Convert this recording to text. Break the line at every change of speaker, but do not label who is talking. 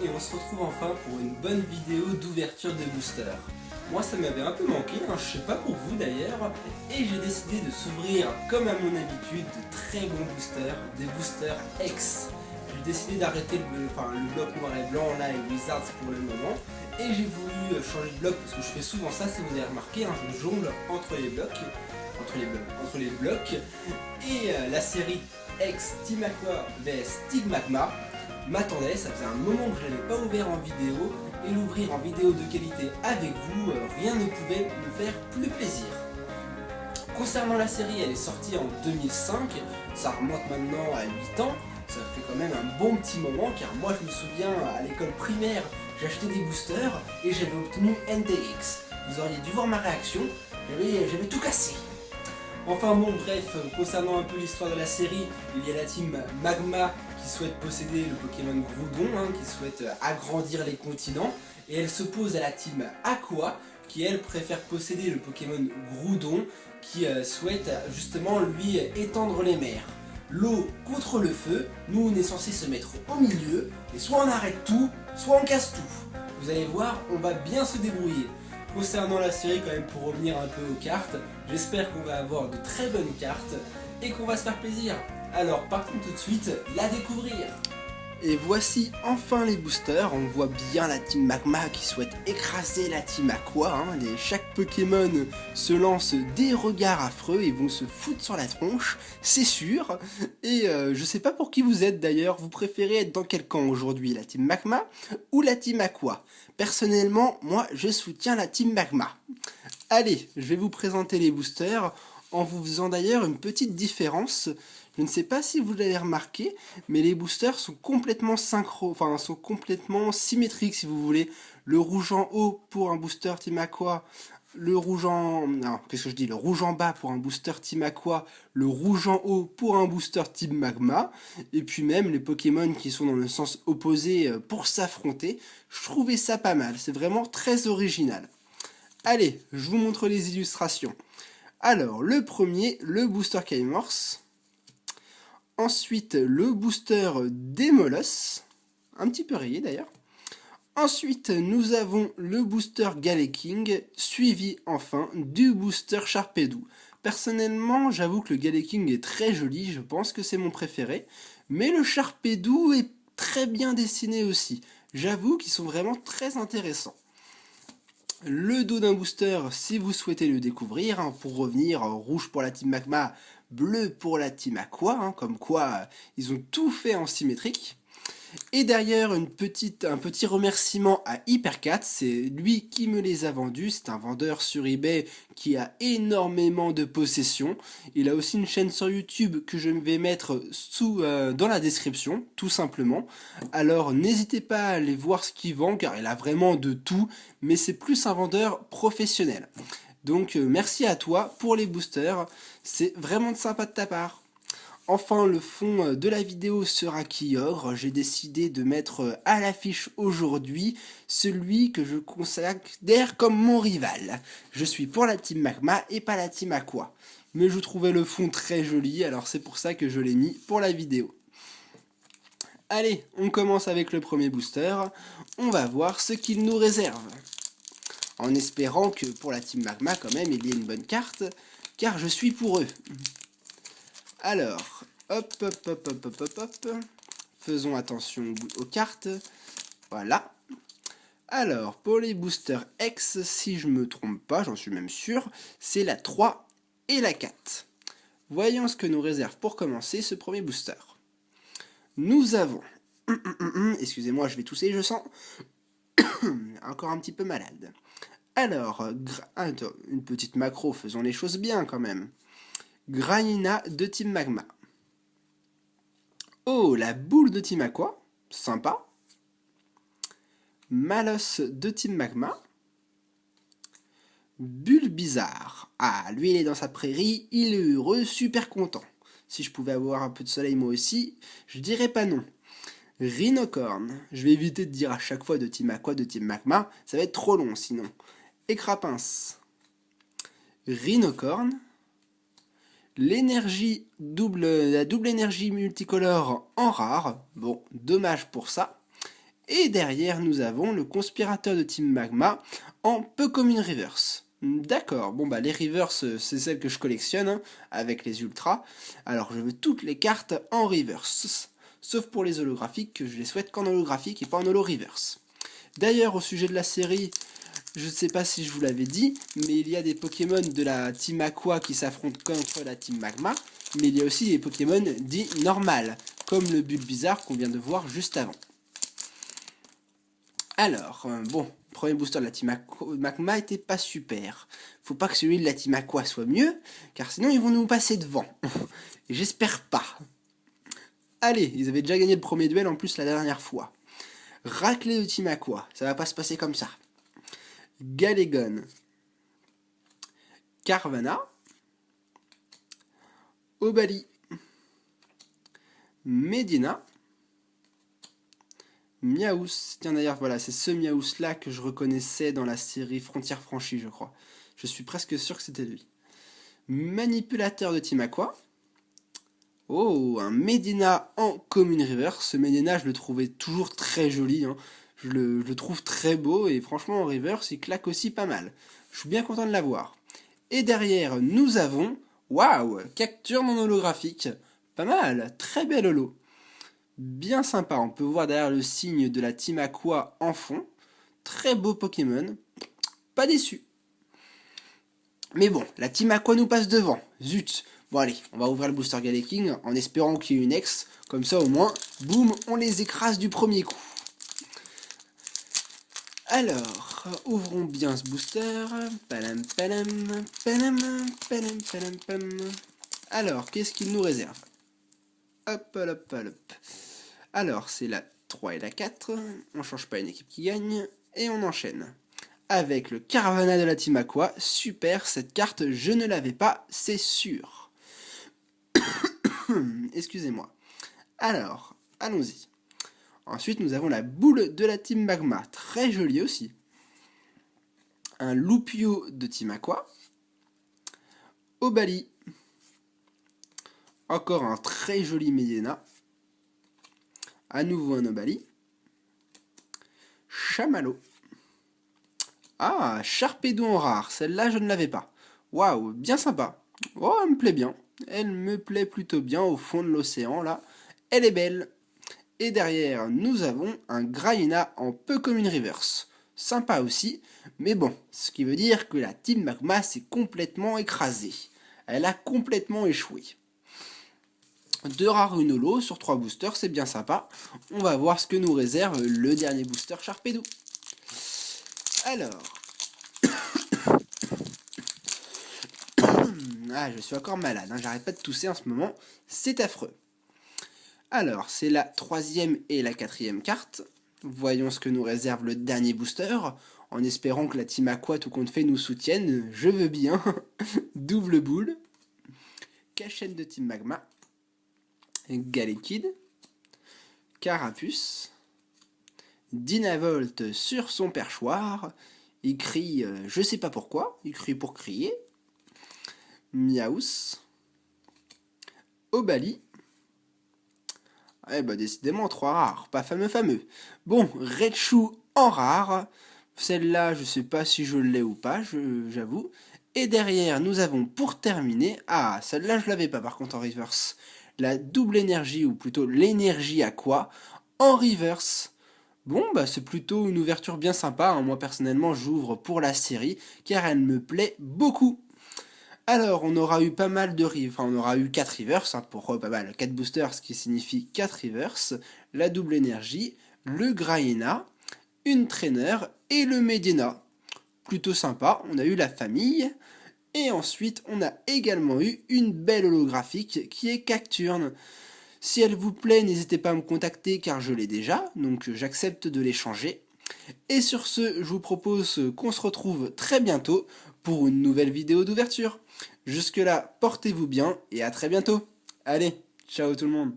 et on se retrouve enfin pour une bonne vidéo d'ouverture de booster. Moi ça m'avait un peu manqué, je sais pas pour vous d'ailleurs, et j'ai décidé de s'ouvrir comme à mon habitude de très bons boosters, des boosters X. J'ai décidé d'arrêter le bloc noir et blanc là et Wizards pour le moment, et j'ai voulu changer de bloc parce que je fais souvent ça si vous avez remarqué, je jongle entre les blocs, et la série X Team Aqua vs Team Magma m'attendait, ça faisait un moment que je ne l'avais pas ouvert en vidéo, et l'ouvrir en vidéo de qualité avec vous, rien ne pouvait me faire plus plaisir. Concernant la série, elle est sortie en 2005, ça remonte maintenant à 8 ans, ça fait quand même un bon petit moment, car moi je me souviens à l'école primaire, j'achetais des boosters et j'avais obtenu NDX. Vous auriez dû voir ma réaction, j'avais tout cassé. Enfin bon, bref, concernant un peu l'histoire de la série, il y a la team Magma qui souhaite posséder le Pokémon Groudon, qui souhaite agrandir les continents, et elle s'oppose à la team Aqua qui elle préfère posséder le Pokémon Groudon, qui souhaite justement lui étendre les mers. L'eau contre le feu, nous on est censé se mettre au milieu, et soit on arrête tout, soit on casse tout. Vous allez voir, on va bien se débrouiller. Concernant la série, quand même, pour revenir un peu aux cartes, j'espère qu'on va avoir de très bonnes cartes et qu'on va se faire plaisir. Alors partons tout de suite la découvrir. Et voici enfin les boosters, on voit bien la team Magma qui souhaite écraser la team Aqua, chaque Pokémon se lance des regards affreux et vont se foutre sur la tronche, c'est sûr. Et je sais pas pour qui vous êtes d'ailleurs, vous préférez être dans quel camp aujourd'hui, la team Magma ou la team Aqua? Personnellement, moi je soutiens la team Magma. Allez, je vais vous présenter les boosters en vous faisant d'ailleurs une petite différence. Je ne sais pas si vous l'avez remarqué, mais les boosters sont complètement sont complètement symétriques si vous voulez. Le rouge en haut pour un booster Team Aqua, le rouge en bas pour un booster Team Aqua, le rouge en haut pour un booster Team Magma, et puis même les Pokémon qui sont dans le sens opposé pour s'affronter. Je trouvais ça pas mal, c'est vraiment très original. Allez, je vous montre les illustrations. Alors, le premier, le booster Keymorse. Ensuite, le booster Demolos, un petit peu rayé d'ailleurs. Ensuite, nous avons le booster Galeking, suivi enfin du booster Charpedo. Personnellement, j'avoue que le Galeking est très joli, je pense que c'est mon préféré. Mais le Charpedo est très bien dessiné aussi. J'avoue qu'ils sont vraiment très intéressants. Le dos d'un booster, si vous souhaitez le découvrir, pour revenir, rouge pour la team Magma, bleu pour la team Aqua, comme quoi ils ont tout fait en symétrique. Et derrière, un petit remerciement à Hypercat, c'est lui qui me les a vendus, c'est un vendeur sur eBay qui a énormément de possessions. Il a aussi une chaîne sur YouTube que je vais mettre dans la description, tout simplement. Alors n'hésitez pas à aller voir ce qu'il vend, car il a vraiment de tout, mais c'est plus un vendeur professionnel. Donc merci à toi pour les boosters, c'est vraiment sympa de ta part. Enfin, le fond de la vidéo sera Kyogre. J'ai décidé de mettre à l'affiche aujourd'hui celui que je considère comme mon rival. Je suis pour la team Magma et pas la team Aqua. Mais je trouvais le fond très joli, alors c'est pour ça que je l'ai mis pour la vidéo. Allez, on commence avec le premier booster. On va voir ce qu'il nous réserve. En espérant que pour la team Magma, quand même, il y ait une bonne carte, car je suis pour eux. Alors, hop. Faisons attention aux cartes. Voilà. Alors, pour les boosters X, si je me trompe pas, j'en suis même sûr, c'est la 3 et la 4. Voyons ce que nous réserve pour commencer ce premier booster. Nous avons... Excusez-moi, je vais tousser, je sens... Encore un petit peu malade. Alors, une petite macro, faisons les choses bien quand même. Graniina de Team Magma. Oh, la boule de Team Aqua, sympa. Malos de Team Magma. Bulbizarre. Ah, lui il est dans sa prairie, il est heureux, super content. Si je pouvais avoir un peu de soleil moi aussi, je dirais pas non. Rhinocorn. Je vais éviter de dire à chaque fois de Team Aqua, de Team Magma, ça va être trop long sinon. Écrapince. Rhinocorn. La double énergie multicolore en rare, bon, dommage pour ça. Et derrière, nous avons le conspirateur de Team Magma en peu comme une reverse. D'accord, bon bah les reverse, c'est celles que je collectionne, hein, avec les ultras. Alors je veux toutes les cartes en reverse. Sauf pour les holographiques, que je les souhaite qu'en holographique et pas en holo reverse. D'ailleurs, au sujet de la série, je ne sais pas si je vous l'avais dit, mais il y a des Pokémon de la Team Aqua qui s'affrontent contre la Team Magma, mais il y a aussi des Pokémon dits normales, comme le Bulbizarre qu'on vient de voir juste avant. Alors, bon, le premier booster de la Team Magma était pas super. Faut pas que celui de la Team Aqua soit mieux, car sinon ils vont nous passer devant. Et j'espère pas. Allez, ils avaient déjà gagné le premier duel en plus la dernière fois. Raclée de Team Aqua, ça va pas se passer comme ça. Galegon, Carvana, Obali, Medina, Miaus. Tiens d'ailleurs, voilà, c'est ce Miaus là que je reconnaissais dans la série Frontières franchies, je crois. Je suis presque sûr que c'était lui. Manipulateur de Team Aqua. Oh, un Medina en Commune River. Ce Medina, je le trouvais toujours très joli, hein. Je le trouve très beau et franchement en reverse il claque aussi pas mal. Je suis bien content de l'avoir. Et derrière nous avons, waouh, Cacturne en holographique. Pas mal, très belle holo. Bien sympa, on peut voir derrière le signe de la Team Aqua en fond. Très beau Pokémon, pas déçu. Mais bon, la Team Aqua nous passe devant, zut. Bon allez, on va ouvrir le booster Galaking en espérant qu'il y ait une ex. Comme ça au moins, boum, on les écrase du premier coup. Alors, ouvrons bien ce booster. Palam, palam, palam, palam, palam, pam. Alors, qu'est-ce qu'il nous réserve? Hop, hop, hop. Alors, c'est la 3 et la 4. On change pas une équipe qui gagne. Et on enchaîne. Avec le Carvana de la Team Aqua. Super, cette carte, je ne l'avais pas, c'est sûr. Excusez-moi. Alors, allons-y. Ensuite, nous avons la boule de la Team Magma, très jolie aussi. Un Loupio de Team Aqua. Obali. Encore un très joli Medina. À nouveau un Obali. Chamallow. Ah, Sharpedo en rare, celle-là je ne l'avais pas. Waouh, bien sympa. Oh, elle me plaît bien. Elle me plaît plutôt bien au fond de l'océan, là. Elle est belle. Et derrière, nous avons un Graina en peu comme une reverse. Sympa aussi, mais bon, ce qui veut dire que la Team Magma s'est complètement écrasée. Elle a complètement échoué. 2 rares, une holo sur 3 boosters, c'est bien sympa. On va voir ce que nous réserve le dernier booster Sharpedo. Alors... ah, je suis encore malade, hein, j'arrête pas de tousser en ce moment, c'est affreux. Alors, c'est la 3e et la 4e carte. Voyons ce que nous réserve le dernier booster, en espérant que la Team Aqua tout compte fait nous soutienne, je veux bien. Double boule. Cachette de Team Magma. Galekid. Carapuce. Dynavolt sur son perchoir. Il crie, je sais pas pourquoi, il crie pour crier. Miaus. Obali. Eh bah décidément 3 rares, pas fameux. Bon, Raichu en rare. Celle-là, je sais pas si je l'ai ou pas, j'avoue. Et derrière, nous avons pour terminer... ah, celle-là, je l'avais pas par contre en reverse. La double énergie, ou plutôt l'énergie Aqua, en reverse. Bon, bah c'est plutôt une ouverture bien sympa, hein. Moi personnellement, j'ouvre pour la série, car elle me plaît beaucoup. Alors, on aura eu pas mal de on aura eu 4 reverse, hein, pour pas mal, 4 boosters, ce qui signifie 4 reverse, la double énergie, le Graina, une trainer et le Medina. Plutôt sympa, on a eu la famille, et ensuite on a également eu une belle holographique qui est Cacturne. Si elle vous plaît, n'hésitez pas à me contacter car je l'ai déjà, donc j'accepte de l'échanger. Et sur ce, je vous propose qu'on se retrouve très bientôt pour une nouvelle vidéo d'ouverture. Jusque là, portez-vous bien et à très bientôt. Allez, ciao tout le monde.